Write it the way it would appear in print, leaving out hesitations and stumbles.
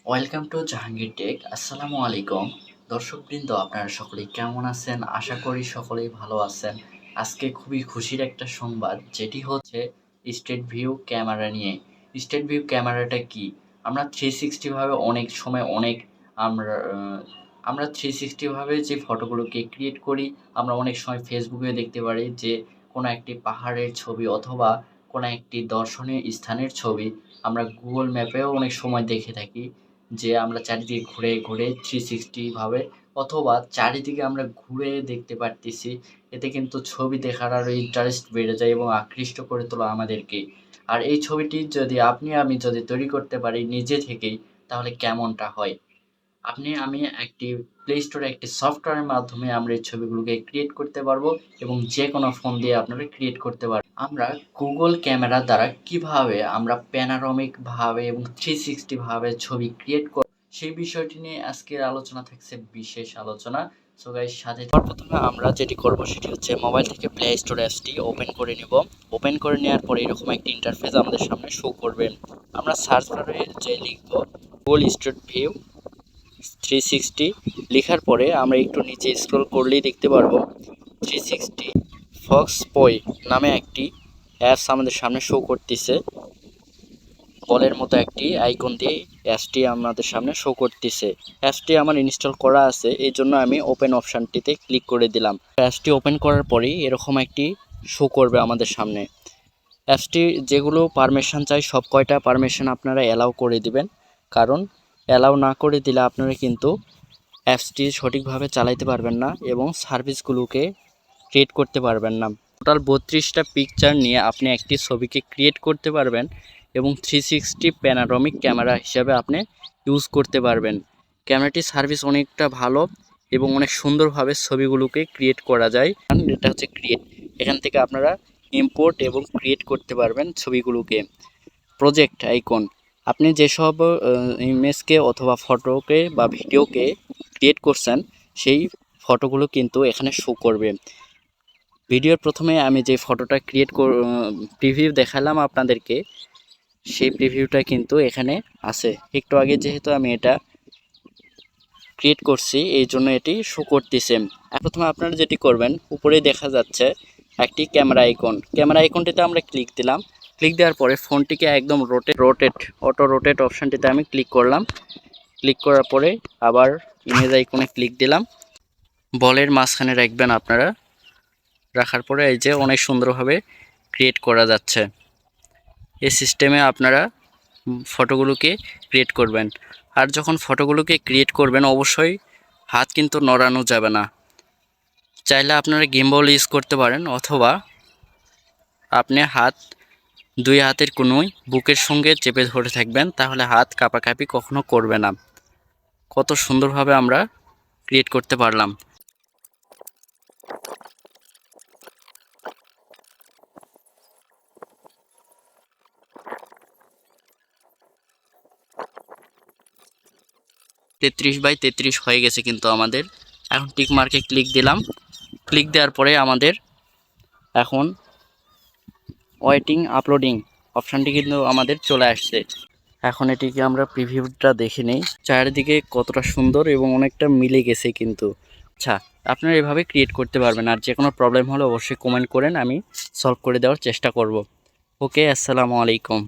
Welcome to Jahangir take. আসসালামু আলাইকুম দর্শকবৃন্দ, আপনারা সকলেই কেমন আছেন? আশা করি সকলেই ভালো আছেন। আজকে খুবই খুশির একটা সংবাদ, যেটি হচ্ছে স্ট্রিট ভিউ ক্যামেরা নিয়ে। স্ট্রিট ভিউ ক্যামেরাটা কি? আমরা 360 ভাবে অনেক সময় আমরা আমরা 360 ভাবে যে ফটোগুলোকে ক্রিয়েট করি, আমরা অনেক সময় ফেসবুকে দেখতে পারি যে কোনো একটি পাহাড়ের ছবি অথবা কোনো একটি দর্শনীয় স্থানের ছবি আমরা গুগল ম্যাপেও অনেক সময় দেখে থাকি, যে আমরা চারিদিকে ঘুরে ঘুরে 360 ভাবে অথবা চারিদিকে আমরা ঘুরে দেখতে পারতেছি। এতে কিন্তু ছবি দেখার আরও ইন্টারেস্ট বেড়ে যায় এবং আকৃষ্ট করে তোলা আমাদেরকে। আর এই ছবিটি যদি আপনি আমি যদি তৈরি করতে পারি নিজে থেকেই, তাহলে কেমনটা হয়? আমি একটি প্লে স্টোরে একটি সফটওয়্যারের মাধ্যমে আমরা এই ছবিগুলোকে ক্রিয়েট করতে পারবো এবং যে কোনো ফোন দিয়ে আপনারা ক্রিয়েট করতে পারবেন। আমরা গুগল ক্যামেরার দ্বারা কিভাবে আমরা প্যানোরামিক ভাবে এবং 360 ভাবে ছবি ক্রিয়েট করব, সেই বিষয়টি নিয়ে আজকের আলোচনা থাকছে, বিশেষ আলোচনা। সো গাইস, সাথে প্রথমে আমরা যেটি করব সেটি হচ্ছে মোবাইল থেকে প্লে স্টোর অ্যাপসটি ওপেন করে নিব। ওপেন করে নেওয়ার পরে এরকম একটি ইন্টারফেস আমাদের সামনে শো করবে। আমরা সার্চ বারে যে লিখব গুগল স্ট্রিট ভিউ 360 লেখার পরে আমরা একটু নিচে স্ক্রল করলেই দেখতে পারবো 360 ফক্স পই নামে একটি অ্যাপস আমাদের সামনে শো করতেছে। বলের মতো একটি আইকন দিয়ে অ্যাপসটি আমাদের সামনে শো করতেছে। অ্যাপসটি আমার ইনস্টল করা আছে, এই জন্য আমি ওপেন অপশানটিতে ক্লিক করে দিলাম। অ্যাপসটি ওপেন করার পরেই এরকম একটি শো করবে আমাদের সামনে। অ্যাপসটি যেগুলো পারমিশন চাই সব কয়টা পারমিশন আপনারা অ্যালাউ করে দিবেন, কারণ অ্যালাউ না করে দিলে আপনারা কিন্তু অ্যাপসটি সঠিকভাবে চালাইতে পারবেন না এবং সার্ভিসগুলোকে ক্রিয়েট করতে পারবেন না। টোটাল 32টা পিকচার নিয়ে আপনি একটি ছবিকে ক্রিয়েট করতে পারবেন এবং 360 প্যানোরামিক ক্যামেরা হিসাবে আপনি ইউজ করতে পারবেন। ক্যামেরাটির সার্ভিস অনেকটা ভালো এবং অনেক সুন্দরভাবে ছবিগুলোকে ক্রিয়েট করা যায়। এটা হচ্ছে ক্রিয়েট, এখান থেকে আপনারা ইম্পোর্ট এবং ক্রিয়েট করতে পারবেন ছবিগুলোকে। প্রজেক্ট আইকন, আপনি যেসব ইমেজকে অথবা ফটোকে বা ভিডিওকে ক্রিয়েট করছেন সেই ফটোগুলো কিন্তু এখানে শো করবে। ভিডিওর প্রথমে আমি যে ফটোটা প্রিভিউ দেখালাম আপনাদেরকে, সেই প্রিভিউটা কিন্তু এখানে আছে। একটু আগে যেহেতু আমি এটা ক্রিয়েট করছি এই জন্য এটি শো করতেছে। প্রথমে আপনারা যেটি করবেন, উপরে দেখা যাচ্ছে একটি ক্যামেরা আইকন। ক্যামেরা আইকনটিতে আমরা ক্লিক দিলাম। ক্লিক দেওয়ার পরে ফোনটিকে একদম অটো রোটেট অপশানটিতে আমি ক্লিক করলাম। ক্লিক করার পরে আবার ইমেজ আইকনে ক্লিক দিলাম। বলের মাঝখানে রাখবেন আপনারা। রাখার পরে এই যে অনেক সুন্দরভাবে ক্রিয়েট করা যাচ্ছে। এই সিস্টেমে আপনারা ফটোগুলোকে ক্রিয়েট করবেন। আর যখন ফটোগুলোকে ক্রিয়েট করবেন অবশ্যই হাত কিন্তু নড়ানো যাবে না। চাইলে আপনারা গিম্বল ইউজ করতে পারেন, অথবা আপনি দুই হাতের কোনোই বুকের সঙ্গে চেপে ধরে থাকবেন, তাহলে হাত কাঁপাকাঁপি কখনো করবে না। কত সুন্দরভাবে আমরা ক্রিয়েট করতে পারলাম। তেত্রিশ বাই 33 হয়ে গেছে কিন্তু আমাদের। এখন টিক মার্কে ক্লিক দিলাম। ক্লিক দেওয়ার পরে আমাদের এখন ওয়েটিং আপলোডিং অপশানটি কিন্তু আমাদের চলে আসছে। এখন এটিকে আমরা প্রিভিউটা দেখে নেই, চারিদিকে কতটা সুন্দর এবং অনেকটা মিলে গেছে কিন্তু। আচ্ছা, আপনারা এভাবে ক্রিয়েট করতে পারবেন। আর যে কোনো প্রবলেম হলে অবশ্যই কমেন্ট করেন, আমি সলভ করে দেওয়ার চেষ্টা করব। ওকে, আসসালামু আলাইকুম।